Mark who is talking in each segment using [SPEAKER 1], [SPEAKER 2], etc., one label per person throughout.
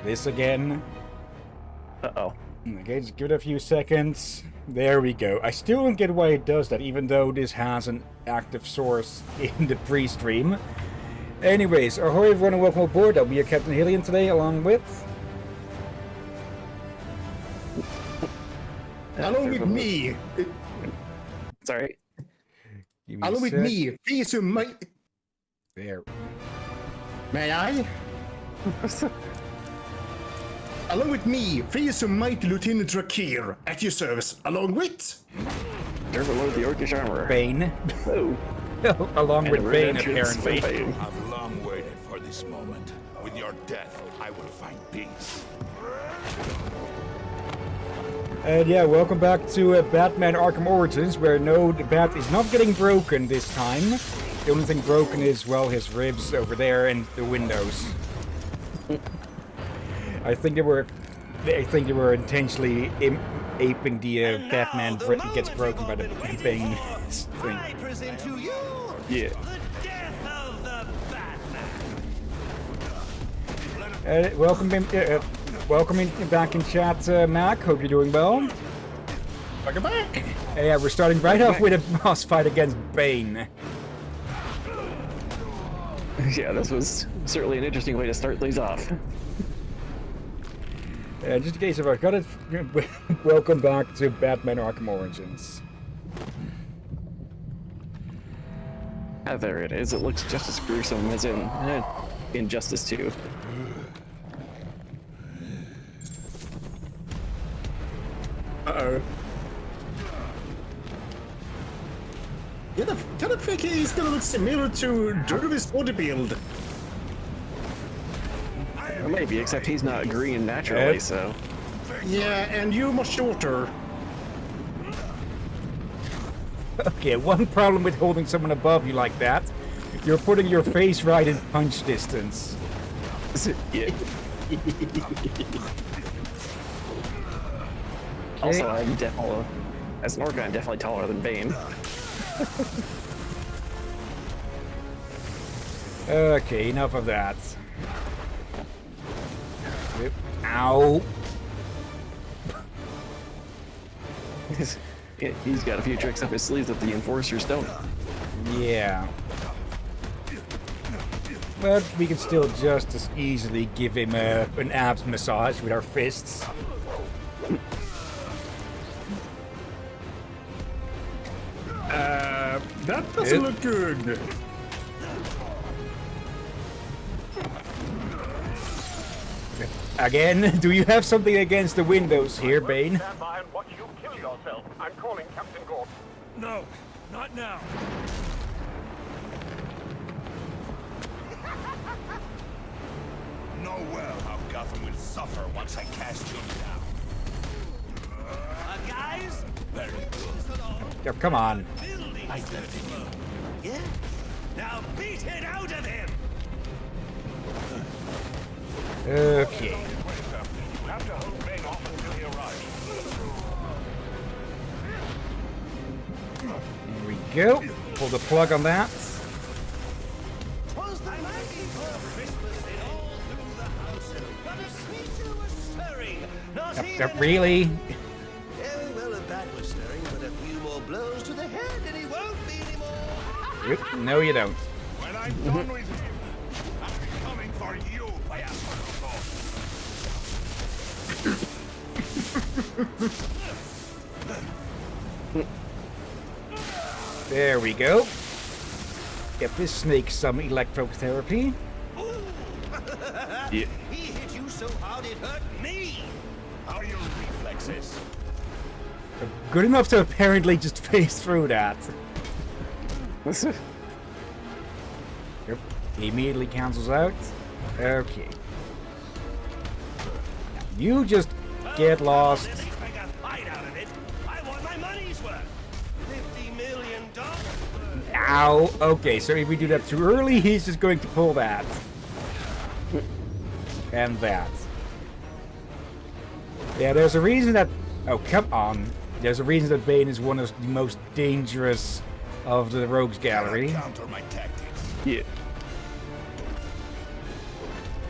[SPEAKER 1] This again.
[SPEAKER 2] Uh-oh.
[SPEAKER 1] Okay, just give it a few seconds. There we go. I still don't get why it does that, even though this has an active source in the pre-stream. Anyways, ahoy everyone and welcome aboard. I'll be your Captain Hillian today, along with...
[SPEAKER 3] Along with me.
[SPEAKER 2] Sorry.
[SPEAKER 3] Along with me, please,
[SPEAKER 1] There.
[SPEAKER 3] May I? Along with me, Fear's Mighty Lieutenant Drakir, at your service, along with...
[SPEAKER 2] Overload the Orcish armor.
[SPEAKER 1] Bane.
[SPEAKER 2] Oh.
[SPEAKER 1] Along with
[SPEAKER 2] And
[SPEAKER 1] Bane,
[SPEAKER 2] entrance for
[SPEAKER 1] apparently.
[SPEAKER 2] Bane.
[SPEAKER 4] I've long waited for this moment. With your death, I will find peace.
[SPEAKER 1] And yeah, welcome back to Batman Arkham Origins, where no, the bat is not getting broken this time. The only thing broken is, well, his ribs over there and the windows. I think they were intentionally aping the Batman gets broken by the Bane thing.
[SPEAKER 5] I present to you
[SPEAKER 2] Yeah.
[SPEAKER 5] the death of the Batman.
[SPEAKER 1] Welcome back in chat, Mac. Hope you're doing well.
[SPEAKER 3] Welcome back.
[SPEAKER 1] Yeah, we're starting right off with a boss fight against Bane.
[SPEAKER 2] Yeah, this was certainly an interesting way to start these off.
[SPEAKER 1] Just in case if I got it, welcome back to Batman Arkham Origins.
[SPEAKER 2] Ah, there it is. It looks just as gruesome as in Injustice 2.
[SPEAKER 3] Uh-oh. Yeah, the kind of think he's gonna look similar to Durvis bodybuild.
[SPEAKER 2] Or maybe, except he's not green naturally, so...
[SPEAKER 3] Yeah, and you much shorter.
[SPEAKER 1] Okay, one problem with holding someone above you like that, you're putting your face right in punch distance.
[SPEAKER 2] Yeah. Also, I'm definitely... As an Orca, I'm definitely taller than Bane.
[SPEAKER 1] Okay, enough of that. Ow!
[SPEAKER 2] He's got a few tricks up his sleeves that the Enforcers don't.
[SPEAKER 1] Yeah. But we can still just as easily give him an abs massage with our fists.
[SPEAKER 3] That doesn't look good.
[SPEAKER 1] Again, do you have something against the windows here, Bane?
[SPEAKER 6] Stand by and watch you kill yourself. I'm calling Captain Gordon.
[SPEAKER 5] No, not now.
[SPEAKER 4] Know well how Gotham will suffer once I cast you down.
[SPEAKER 5] Guys,
[SPEAKER 4] Very good.
[SPEAKER 1] Oh, come on.
[SPEAKER 5] building.
[SPEAKER 4] I left him.
[SPEAKER 5] Yeah? Now beat it out of him.
[SPEAKER 1] Okay.
[SPEAKER 6] You have to hold Bane off until he arrives.
[SPEAKER 1] Here we go. Pull the plug on that.
[SPEAKER 5] 'Twas the night before Christmas, and all through the house, not a creature was stirring. Not even
[SPEAKER 1] Really?
[SPEAKER 5] Yeah, well, a bat was stirring, but a few more blows to the head, and he won't be anymore.
[SPEAKER 1] No, you don't.
[SPEAKER 4] When I'm done with him, I'm coming for you, Bayasco.
[SPEAKER 1] There we go. Give this snake some electrotherapy.
[SPEAKER 2] Yeah.
[SPEAKER 5] He hit you so hard it hurt me.
[SPEAKER 4] How are your reflexes?
[SPEAKER 1] Good enough to apparently just phase through that. Yep. He immediately cancels out. Okay. You just get lost.
[SPEAKER 5] Let's make a fight out of it. I want my money's worth. $50 million.
[SPEAKER 1] Ow. Okay, so if we do that too early, he's just going to pull that. And that. Yeah, there's a reason that... Oh, come on. There's a reason that Bane is one of the most dangerous of the Rogues Gallery.
[SPEAKER 4] Counter my tactics.
[SPEAKER 2] Yeah.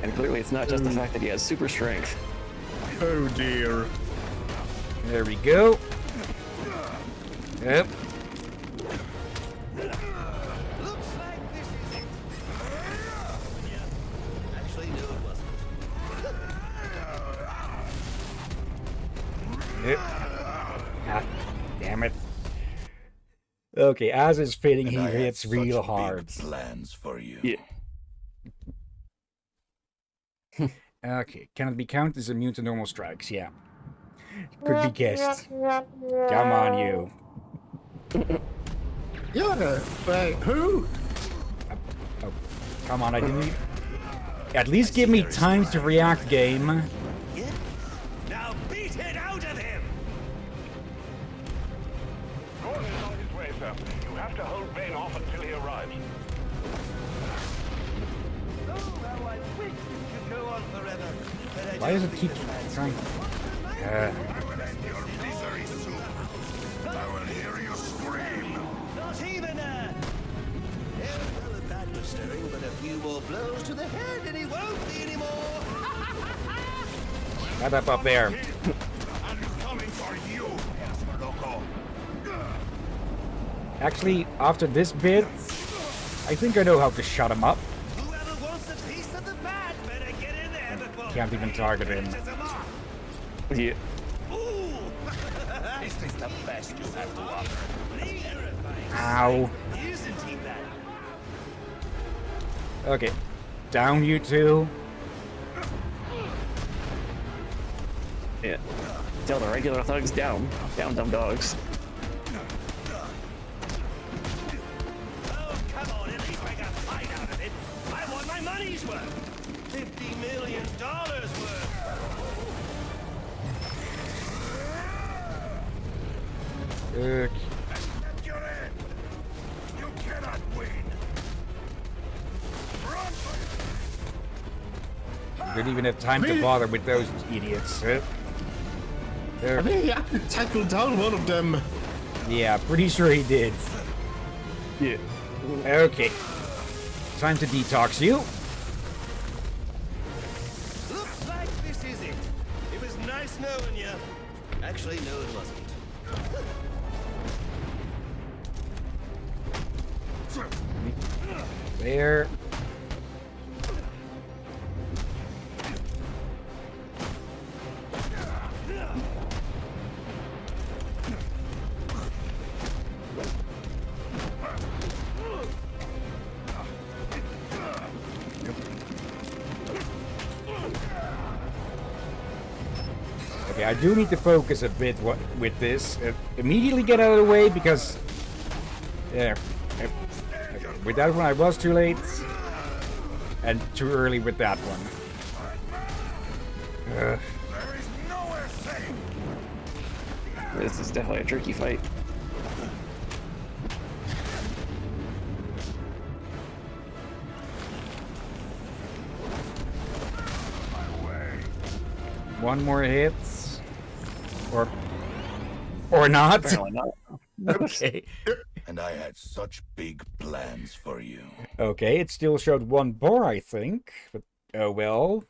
[SPEAKER 2] And clearly it's not just the fact that he has super strength.
[SPEAKER 3] Oh dear.
[SPEAKER 1] There we go. Yep.
[SPEAKER 5] Looks like this is it. Yeah. Actually, no, it wasn't.
[SPEAKER 1] Yep. Ah, damn it. Okay, as is fitting, he
[SPEAKER 4] And I had
[SPEAKER 1] hits
[SPEAKER 4] such
[SPEAKER 1] real
[SPEAKER 4] big
[SPEAKER 1] hard.
[SPEAKER 4] plans for you.
[SPEAKER 2] Yeah.
[SPEAKER 1] Okay, cannot be counted as immune to normal strikes, yeah. Could be guessed. Come on, you.
[SPEAKER 3] Yeah, wait, who?
[SPEAKER 1] Oh, come on, I didn't... At least give me time to react, game.
[SPEAKER 5] Yeah. Now beat it out of him.
[SPEAKER 6] Gordon is on his way, sir. You have to hold Bane off until he arrives.
[SPEAKER 5] Oh, how I wish this could go on forever. But I
[SPEAKER 1] Why
[SPEAKER 5] don't
[SPEAKER 1] does it
[SPEAKER 5] think
[SPEAKER 1] keep
[SPEAKER 5] the man's
[SPEAKER 1] trying...
[SPEAKER 4] I will end your misery soon. I will hear you scream.
[SPEAKER 5] Not even a... Yeah, well, the bat was stirring, but a few more blows to the head and he won't be anymore.
[SPEAKER 1] Shut up there.
[SPEAKER 4] I'm coming for you, loco.
[SPEAKER 1] Actually, after this bit, I think I know how to shut him up.
[SPEAKER 5] Whoever wants a piece of the bat better get in there before...
[SPEAKER 1] Can't even target him.
[SPEAKER 2] Yeah.
[SPEAKER 5] Ooh!
[SPEAKER 4] Is this the best you have to offer?
[SPEAKER 5] Terrifying.
[SPEAKER 1] Ow.
[SPEAKER 5] Isn't he that?
[SPEAKER 1] Okay. Down, you two.
[SPEAKER 2] Yeah. Tell the regular thugs down. Down, dumb dogs.
[SPEAKER 5] Oh, come on, at least make a fight out of it. I want my money's worth. $50 million worth.
[SPEAKER 1] Okay.
[SPEAKER 4] Accept your end. You cannot win. Run for
[SPEAKER 1] Didn't even have time to bother with those idiots.
[SPEAKER 3] I think he actually tackled down one of them.
[SPEAKER 1] Yeah, pretty sure he did.
[SPEAKER 2] Yeah.
[SPEAKER 1] Okay. Time to detox you.
[SPEAKER 5] Looks like this is it. It was nice knowing you. Actually, no, it wasn't.
[SPEAKER 1] There. Okay, I do need to focus a bit with this. Immediately get out of the way because... There. With that one I was too late. And too early with that one.
[SPEAKER 4] There is nowhere safe.
[SPEAKER 2] This is definitely a tricky fight.
[SPEAKER 1] One more hit. Or not.
[SPEAKER 2] Apparently not.
[SPEAKER 1] Okay.
[SPEAKER 4] And I had such big plans for you.
[SPEAKER 1] Okay, it still showed one bar, I think. But, oh well.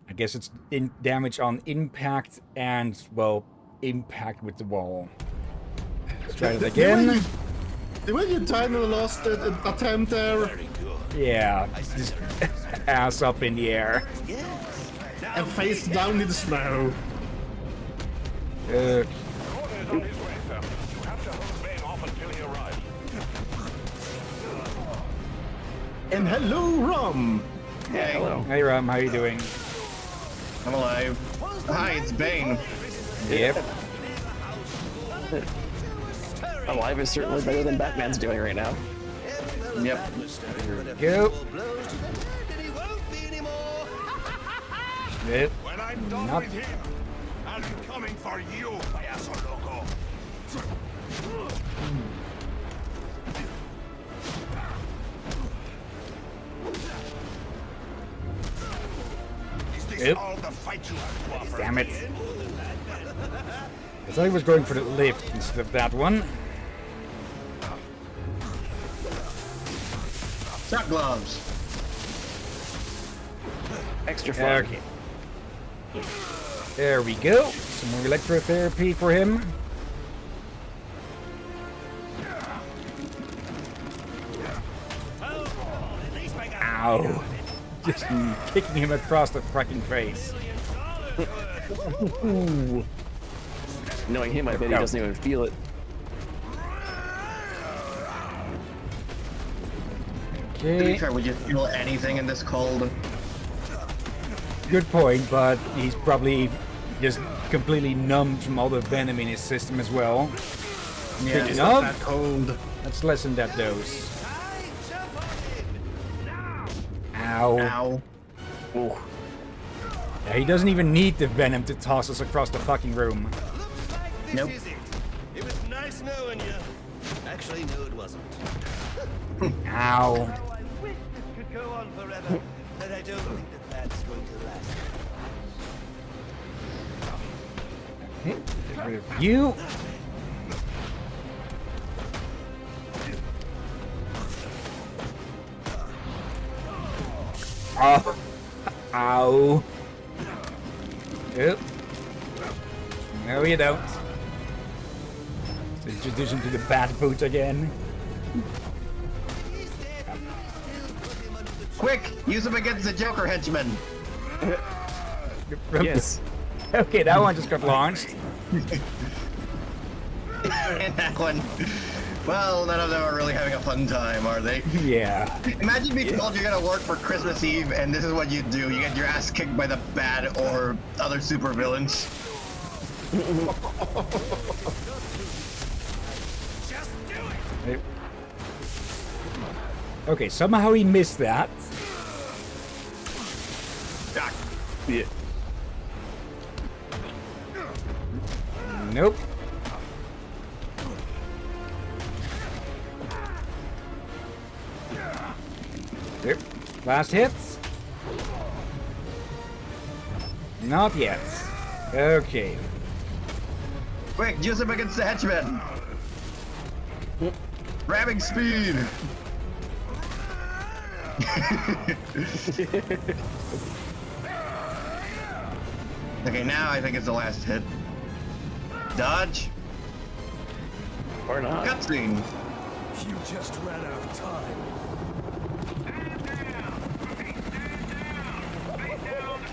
[SPEAKER 1] I guess it's in damage on impact and, well, impact with the wall. Let's try it again.
[SPEAKER 3] The way you died in the last attempt there,
[SPEAKER 4] Very good.
[SPEAKER 1] Yeah, just ass up in the air.
[SPEAKER 5] Yes. Now
[SPEAKER 3] and face down in the snow.
[SPEAKER 6] Gordon is on his way, sir. You have to hold Bane off until he arrives.
[SPEAKER 3] And hello, Rom.
[SPEAKER 2] Yeah, hello.
[SPEAKER 1] Hey Ram, how you doing?
[SPEAKER 7] I'm alive. Hi, it's Bane.
[SPEAKER 1] Yep.
[SPEAKER 2] Alive is certainly better than Batman's doing right now.
[SPEAKER 7] Yep.
[SPEAKER 1] Go.
[SPEAKER 5] blows to the head and he won't be anymore.
[SPEAKER 1] Yep.
[SPEAKER 4] When I'm done
[SPEAKER 1] Not-
[SPEAKER 4] with him, I'll be coming for you, payaso loco. Is this
[SPEAKER 1] Yep.
[SPEAKER 4] all the fight you have to offer?
[SPEAKER 1] Damn it. I thought he was going for the lift instead of that one.
[SPEAKER 7] Shot gloves.
[SPEAKER 2] Extra fun.
[SPEAKER 1] Okay. There we go. Some more electrotherapy for him. Ow. Just kicking him across the fucking face. Ooh.
[SPEAKER 2] Knowing him, I bet he doesn't even feel it.
[SPEAKER 7] To be
[SPEAKER 1] Okay.
[SPEAKER 7] fair, would you feel anything in this cold?
[SPEAKER 1] Good point, but he's probably just completely numbed from all the venom in his system as well.
[SPEAKER 7] Yeah,
[SPEAKER 1] Picking
[SPEAKER 7] it's
[SPEAKER 1] up.
[SPEAKER 7] not that cold.
[SPEAKER 1] Let's lessen that dose. Ow.
[SPEAKER 7] Ow.
[SPEAKER 2] Ooh.
[SPEAKER 1] Yeah, he doesn't even need the venom to toss us across the fucking room.
[SPEAKER 5] Looks like this
[SPEAKER 7] Nope.
[SPEAKER 5] is it. It was nice knowing you. Actually, no, it wasn't.
[SPEAKER 1] Ow.
[SPEAKER 5] Oh, I wish this could go on forever, but I don't think that that's going to last.
[SPEAKER 1] Get rid of you. Oh. Ow. Yep. No, you don't. Let's introduce him to the bat boot again.
[SPEAKER 5] He's dead. Still put him under the
[SPEAKER 7] Quick, use him against the Joker henchman.
[SPEAKER 2] Yes.
[SPEAKER 1] Okay, that one just got launched.
[SPEAKER 7] And that one. Well, none of them are really having a fun time, are they?
[SPEAKER 1] Yeah.
[SPEAKER 7] Imagine being told you're gonna work for Christmas Eve and this is what you do. You get your ass kicked by the Bat or other supervillains.
[SPEAKER 5] Just do it.
[SPEAKER 1] Okay, somehow he missed that.
[SPEAKER 7] Ah,
[SPEAKER 2] Yeah.
[SPEAKER 1] Nope. Yep. Last hits. Not yet. Okay.
[SPEAKER 7] quick, use him against the henchman. Grabbing speed. Okay, now I think it's the last hit. Dodge.
[SPEAKER 2] Or not.
[SPEAKER 7] Cutscene.
[SPEAKER 5] You just ran out of time.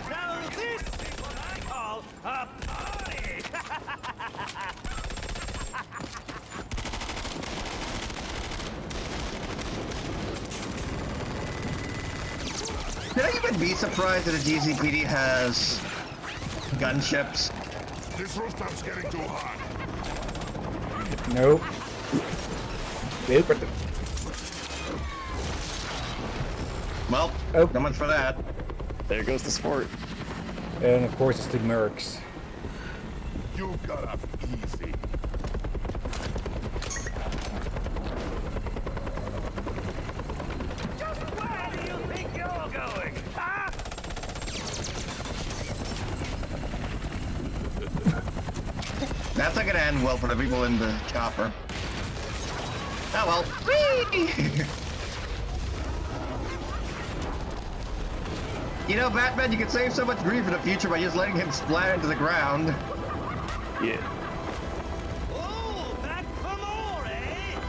[SPEAKER 5] Now this is what I call a party!
[SPEAKER 7] Did I even be surprised that the GCPD has gunships?
[SPEAKER 4] This rooftop's getting too hot.
[SPEAKER 1] Nope. Nope.
[SPEAKER 7] Well,
[SPEAKER 1] Oh.
[SPEAKER 7] so much for that.
[SPEAKER 2] There goes the sport.
[SPEAKER 1] And of course it's the mercs.
[SPEAKER 4] You got off easy.
[SPEAKER 5] Just where do you think you're going, huh?
[SPEAKER 7] That's not gonna end well for the people in the chopper. Oh well. Whee! You know, Batman, you can save so much grief in the future by just letting him splatter into the ground.
[SPEAKER 2] Yeah.
[SPEAKER 5] Oh, back for more, eh?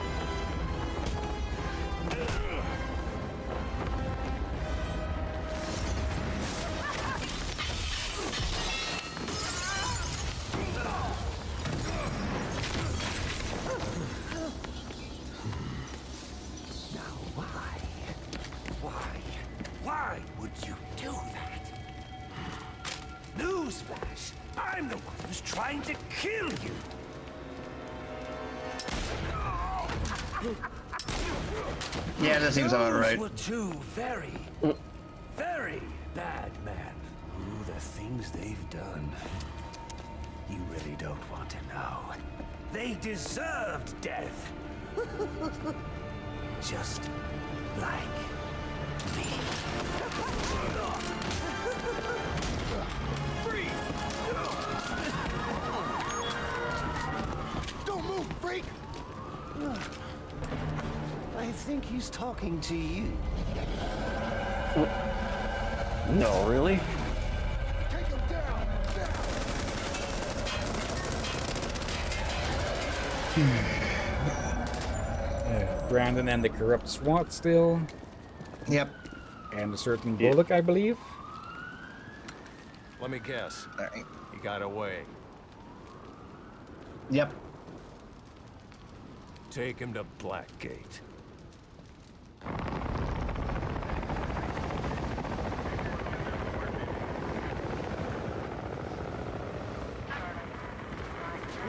[SPEAKER 5] Why would you do that? Newsflash! I'm the one who's trying to kill you!
[SPEAKER 7] Yeah, that seems about right.
[SPEAKER 5] Those were two very, very bad men. Ooh, the things they've done. You really don't want to know. They deserved death. Just like me.
[SPEAKER 3] Don't move, freak!
[SPEAKER 5] I think he's talking to you.
[SPEAKER 2] No, really?
[SPEAKER 1] Brandon and the corrupt SWAT still,
[SPEAKER 7] Yep.
[SPEAKER 1] and a certain
[SPEAKER 2] Yeah.
[SPEAKER 1] Bullock, I believe.
[SPEAKER 8] Let me guess.
[SPEAKER 7] All right.
[SPEAKER 8] He got away.
[SPEAKER 7] Yep.
[SPEAKER 8] Take him to Blackgate.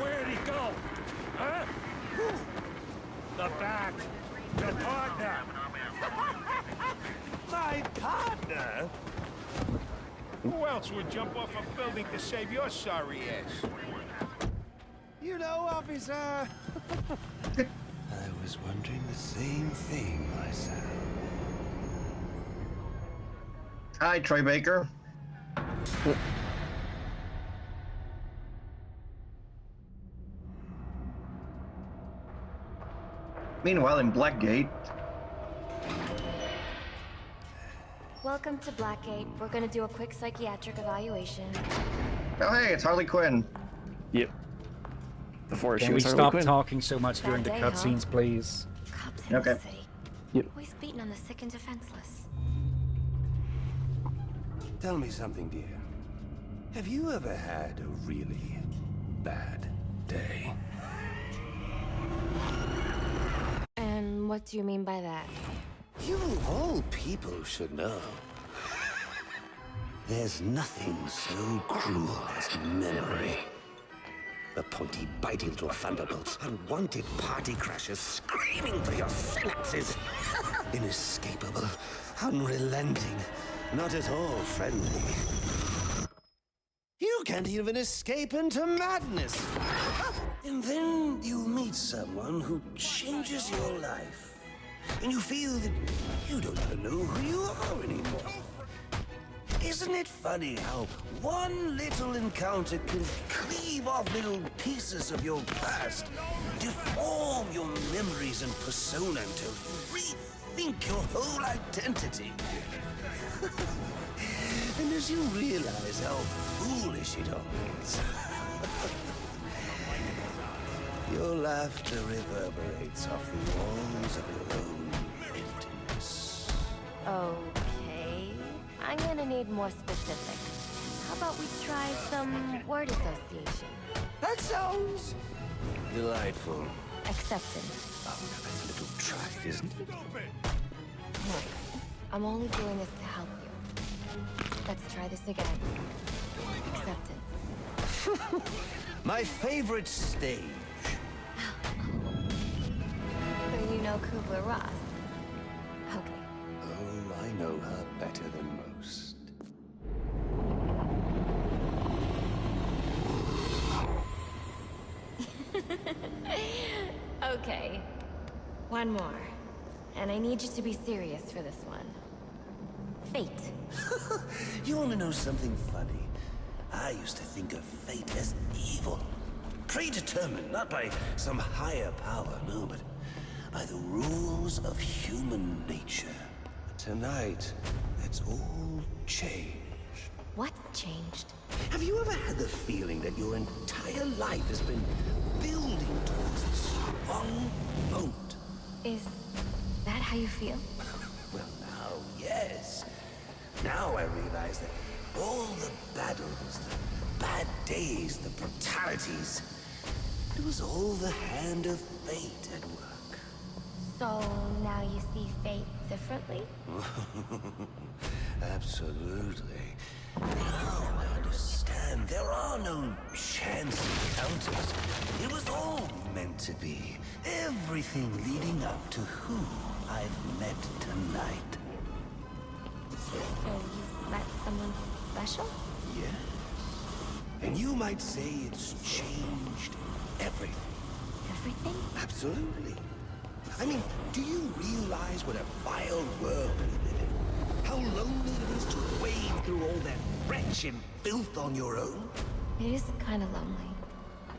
[SPEAKER 8] Where'd he go? Huh? The back. Your partner. My partner? Who else would jump off a building to save your sorry ass? You know, officer.
[SPEAKER 5] I was wondering the same thing myself.
[SPEAKER 7] Hi, Troy Baker. Meanwhile, in Blackgate,
[SPEAKER 9] Welcome to Blackgate. We're gonna do a quick psychiatric evaluation.
[SPEAKER 7] oh hey, it's Harley Quinn.
[SPEAKER 2] Yep. Before she
[SPEAKER 1] Can we
[SPEAKER 2] was Harley
[SPEAKER 1] stop
[SPEAKER 2] Quinn.
[SPEAKER 1] talking so much during the
[SPEAKER 9] Bad day, huh?
[SPEAKER 1] cutscenes, please?
[SPEAKER 9] Cops in
[SPEAKER 7] Okay.
[SPEAKER 9] the city.
[SPEAKER 2] Yep.
[SPEAKER 9] Always beating on the sick and defenseless.
[SPEAKER 5] Tell me something, dear. Have you ever had a really bad day?
[SPEAKER 9] And what do you mean by that?
[SPEAKER 5] You of all people should know. There's nothing so cruel as memory. The pointy, bitey little thunderbolts, unwanted party crashers screaming through your synapses. Inescapable, unrelenting, not at all friendly. You can't even escape into madness. And then you meet someone who changes your life. And you feel that you don't even know who you are anymore. Isn't it funny how one little encounter can cleave off little pieces of your past, deform your memories and persona until you rethink your whole identity? And as you realize how foolish it all is, your laughter reverberates off the walls of your own emptiness.
[SPEAKER 9] Okay. I'm gonna need more specifics. How about we try some word association?
[SPEAKER 5] That sounds delightful.
[SPEAKER 9] Acceptance.
[SPEAKER 5] Oh, now that's a little trash, isn't it?
[SPEAKER 9] Look, I'm only doing this to help you. Let's try this again. Acceptance.
[SPEAKER 5] My favorite stage.
[SPEAKER 9] So you know Kubler-Ross. Okay.
[SPEAKER 5] Oh, I know her better than most.
[SPEAKER 9] Okay. One more. And I need you to be serious for this one. Fate.
[SPEAKER 5] You want to know something funny? I used to think of fate as evil. Predetermined, not by some higher power, no, but by the rules of human nature. Tonight, it's all changed.
[SPEAKER 9] What's changed?
[SPEAKER 5] Have you ever had the feeling that your entire life has been building towards this one moment?
[SPEAKER 9] Is that how you feel?
[SPEAKER 5] Well, now, yes. Now I realize that all the battles, the bad days, the brutalities, it was all the hand of fate at work.
[SPEAKER 9] So now you see fate differently?
[SPEAKER 5] Absolutely. Now I understand. There are no chance encounters. It was all meant to be. Everything leading up to who I've met tonight.
[SPEAKER 9] So you've met someone special?
[SPEAKER 5] Yes. And you might say it's changed everything.
[SPEAKER 9] Everything?
[SPEAKER 5] Absolutely. I mean, do you realize what a vile world we live in? How lonely it is to wade through all that wretched filth on your own?
[SPEAKER 9] It is kind of lonely,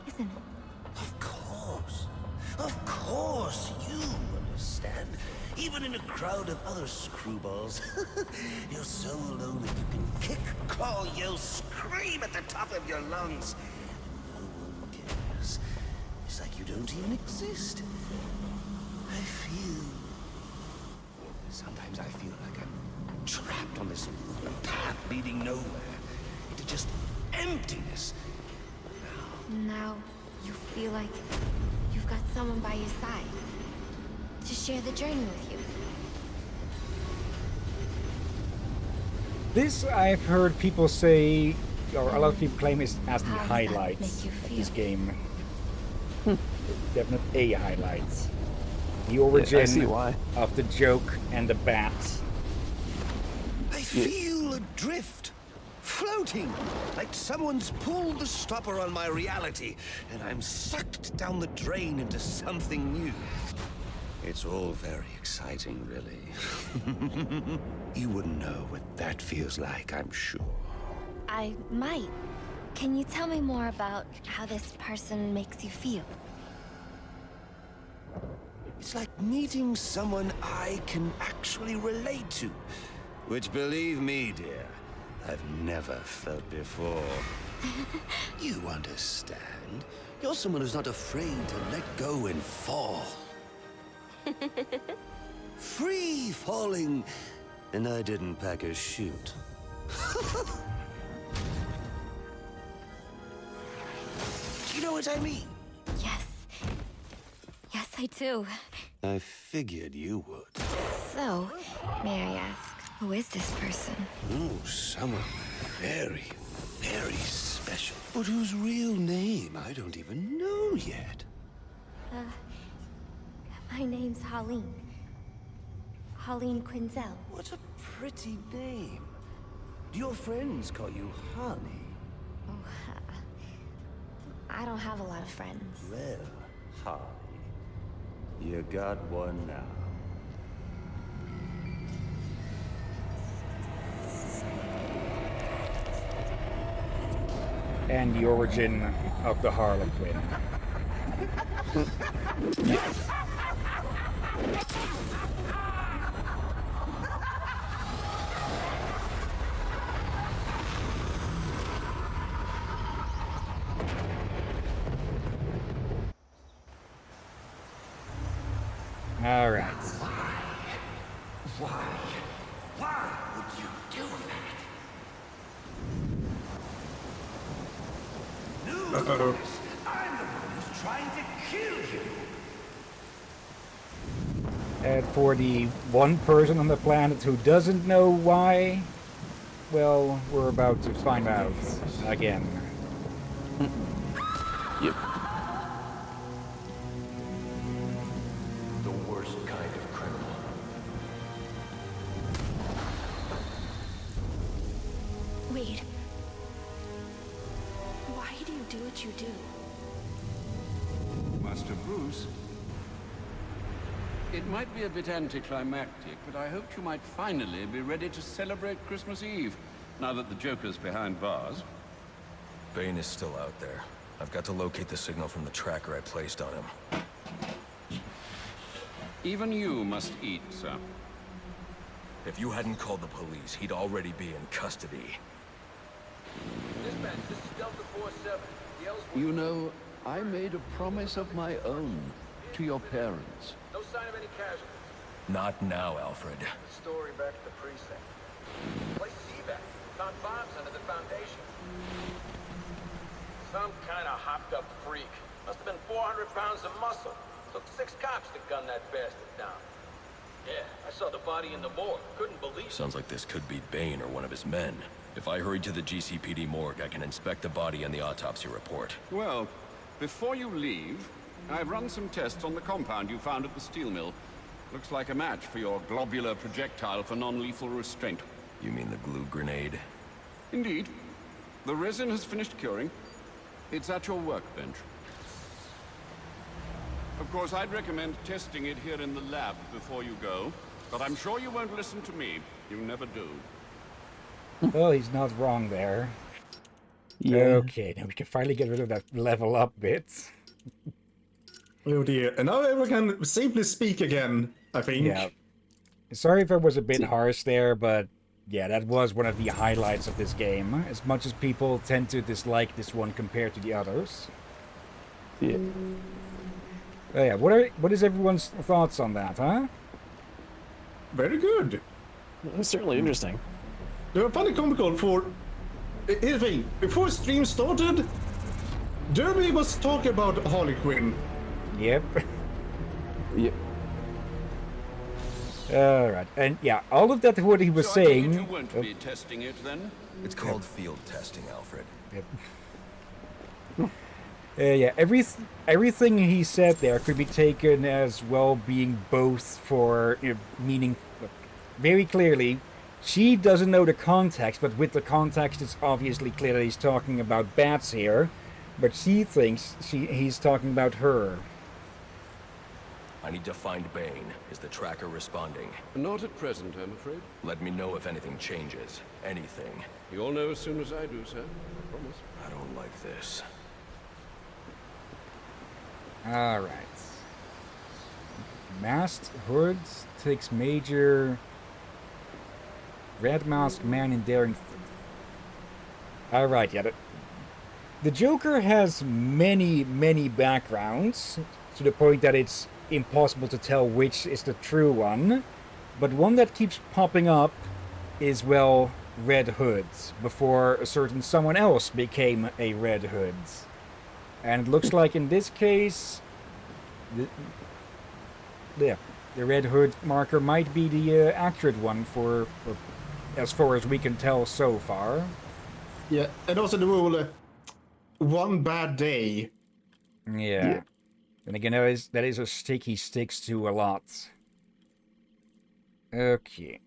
[SPEAKER 9] isn't it?
[SPEAKER 5] Of course. Of course, you understand. even in a crowd of other screwballs. You're so alone that you can kick, claw, yell, scream at the top of your lungs. And no one cares. It's like you don't even exist. I feel... Sometimes I feel like I'm trapped on this path leading nowhere. Into just emptiness.
[SPEAKER 9] Now, you feel like you've got someone by your side to share the journey with you.
[SPEAKER 1] This I've heard people say, or a lot of people claim is as the
[SPEAKER 9] How does that
[SPEAKER 1] highlight
[SPEAKER 9] make you
[SPEAKER 1] of
[SPEAKER 9] feel?
[SPEAKER 1] this game. Definitely a highlight. The origin
[SPEAKER 2] I see why.
[SPEAKER 1] of the joke and the bat.
[SPEAKER 5] I feel adrift, floating, like someone's pulled the stopper on my reality, and I'm sucked down the drain into something new. It's all very exciting, really. You wouldn't know what that feels like, I'm sure.
[SPEAKER 9] I might. Can you tell me more about how this person makes you feel?
[SPEAKER 5] It's like meeting someone I can actually relate to. Which, believe me, dear, I've never felt before. You understand. You're someone who's not afraid to let go and fall. Free falling, and I didn't pack a chute. Do you know what I mean?
[SPEAKER 9] Yes. Yes, I do.
[SPEAKER 5] I figured you would.
[SPEAKER 9] So, may I ask, who is this person?
[SPEAKER 5] Oh, someone very, very special. But whose real name I don't even know yet.
[SPEAKER 9] My name's Holleen. Holleen Quinzel.
[SPEAKER 5] What a pretty name. Do your friends call you Honey?
[SPEAKER 9] I don't have a lot of friends.
[SPEAKER 5] Well, Holly, you got one now.
[SPEAKER 1] And the origin of the Harlequin. All right.
[SPEAKER 5] Why would you do that? News! I'm the one who's trying to kill you!
[SPEAKER 1] And for the one person on the planet who doesn't know why, well, we're about to find out again.
[SPEAKER 2] Yep.
[SPEAKER 6] The worst kind of criminal.
[SPEAKER 9] Wait. Why do you do what you do?
[SPEAKER 10] Master Bruce, it might be a bit anticlimactic, but I hoped you might finally be ready to celebrate Christmas Eve, now that the Joker's behind bars.
[SPEAKER 11] Bane is still out there. I've got to locate the signal from the tracker I placed on him.
[SPEAKER 10] Even you must eat, sir.
[SPEAKER 11] If you hadn't called the police, he'd already be in custody.
[SPEAKER 6] Dispatch, this is Delta 47. The Ellsworth.
[SPEAKER 10] You know, I made a promise of my own to your parents.
[SPEAKER 6] No sign of any casualties.
[SPEAKER 11] Not now, Alfred.
[SPEAKER 6] The story back at the precinct. Place is evac. Found bombs under the foundation. Some kind of hopped-up freak. Must have been 400 pounds of muscle. Took 6 cops to gun that bastard down. Yeah, I saw the body in the morgue. Couldn't believe it.
[SPEAKER 11] Sounds like this could be Bane or one of his men. If I hurry to the GCPD morgue, I can inspect the body and the autopsy report.
[SPEAKER 10] Well, before you leave, I've run some tests on the compound you found at the steel mill. Looks like a match for your globular projectile for non-lethal restraint.
[SPEAKER 11] You mean the glue grenade?
[SPEAKER 10] Indeed. The resin has finished curing. It's at your workbench. Of course, I'd recommend testing it here in the lab before you go, but I'm sure you won't listen to me. You never do.
[SPEAKER 1] Well, he's not wrong there.
[SPEAKER 2] Yeah.
[SPEAKER 1] Okay, now we can finally get rid of that level up bit.
[SPEAKER 3] Oh dear. And now everyone can simply speak again, I think.
[SPEAKER 1] Yeah, Sorry if I was a bit harsh there, but yeah, that was one of the highlights of this game. As much as people tend to dislike this one compared to the others.
[SPEAKER 2] Yeah.
[SPEAKER 1] Oh yeah, what is everyone's thoughts on that, huh?
[SPEAKER 3] Very good.
[SPEAKER 2] It's certainly interesting.
[SPEAKER 3] They were funny comical for... Here's the thing. Before stream started, Derby was talking about Harley Quinn.
[SPEAKER 1] Yep.
[SPEAKER 2] Yep.
[SPEAKER 1] Alright, and yeah, all of that what he was
[SPEAKER 10] So I take it
[SPEAKER 1] saying...
[SPEAKER 10] you won't be testing it then?
[SPEAKER 11] It's called field testing, Alfred.
[SPEAKER 1] Yep. Yeah, everything he said there could be taken as well being both for, meaning, very clearly, she doesn't know the context, but with the context it's obviously clear that he's talking about bats here, but she thinks he's talking about her.
[SPEAKER 11] I need to find Bane. Is the tracker responding?
[SPEAKER 10] Not at present, I'm afraid.
[SPEAKER 11] Let me know if anything changes. Anything.
[SPEAKER 10] You'll know as soon as I do, sir. I promise.
[SPEAKER 11] I don't like this.
[SPEAKER 1] Alright. Masked Hood takes major... Red masked man in daring... Alright, yeah. The Joker has many, many backgrounds, to the point that it's impossible to tell which is the true one. But one that keeps popping up is, well, Red Hood, before a certain someone else became a Red Hood. And it looks like in this case, the Red Hood marker might be the accurate one for as far as we can tell so far.
[SPEAKER 3] Yeah, and also the rule, one bad day.
[SPEAKER 1] Yeah. And again, that is a stick he sticks to a lot. Okay.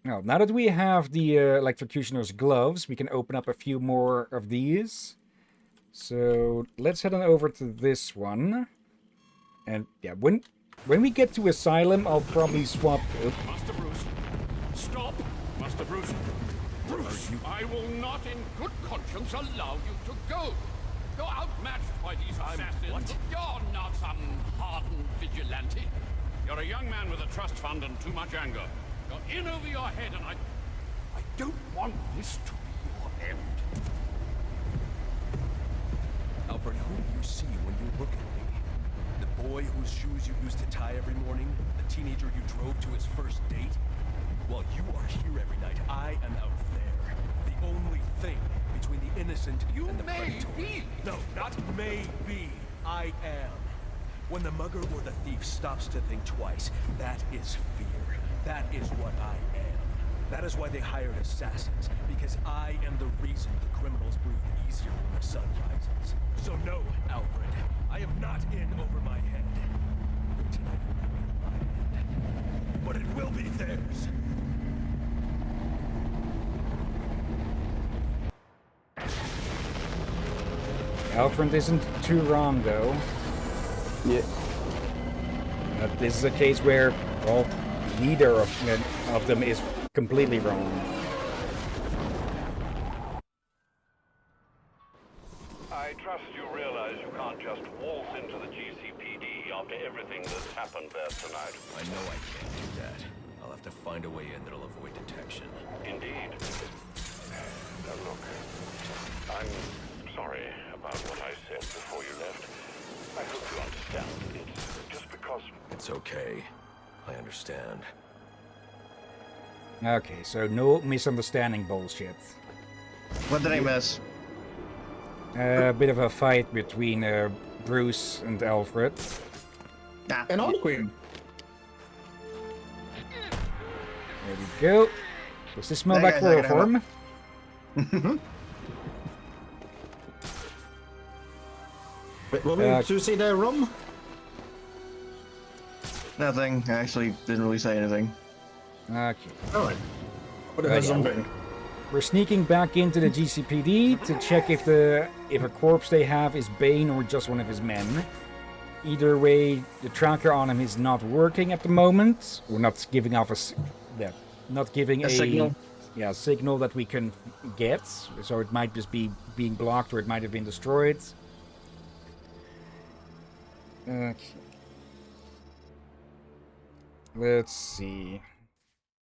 [SPEAKER 1] Now that we have the electrocutioner's gloves, we can open up a few more of these. So let's head on over to this one. And yeah, when we get to Asylum, I'll probably swap...
[SPEAKER 10] Master Bruce, stop! Master Bruce. Bruce, I will not in good conscience allow you to go. You're outmatched by these assassins. What? You're not some hardened vigilante. You're a young man with a trust fund and too much anger. You're in over your head, and I don't want this to be your end.
[SPEAKER 11] Alfred, who do you see when you look at me? The boy whose shoes you used to tie every morning? The teenager you drove to his first date? While you are here every night, I am out there. The only thing between the innocent and the predatory. No, not maybe. I am. When the mugger or the thief stops to think twice, that is fear. That is what I am. That is why they hired assassins, because I am the reason the criminals breathe easier when the sun rises. So no, Alfred, I am not in over my head. Tonight will not be my end, but it will be theirs.
[SPEAKER 1] Alfred isn't too wrong, though.
[SPEAKER 2] Yeah.
[SPEAKER 1] This is a case where, well, neither of them is completely wrong.
[SPEAKER 12] I trust you realize you can't just waltz into the GCPD after everything that's happened there tonight.
[SPEAKER 11] I know I can't do that. I'll have to find a way in that'll avoid detection.
[SPEAKER 12] Indeed. Now look, I'm sorry about what I said before you left. I hope you understand. It's just because...
[SPEAKER 11] It's okay. I understand.
[SPEAKER 1] Okay, so no misunderstanding bullshit.
[SPEAKER 7] What did I miss?
[SPEAKER 1] A bit of a fight between Bruce and Alfred.
[SPEAKER 7] Nah.
[SPEAKER 3] And Harley Quinn.
[SPEAKER 1] There we go. Does this smell like chloroform?
[SPEAKER 3] What were you say there, Rom?
[SPEAKER 7] Nothing. I actually didn't really say anything.
[SPEAKER 1] Okay.
[SPEAKER 3] Alright. What is something?
[SPEAKER 1] We're sneaking back into the GCPD to check if a corpse they have is Bane or just one of his men. Either way, the tracker on him is not working at the moment. We're not giving off a signal. Yeah, signal that we can get. So it might just be being blocked or it might have been destroyed. Okay. Let's see.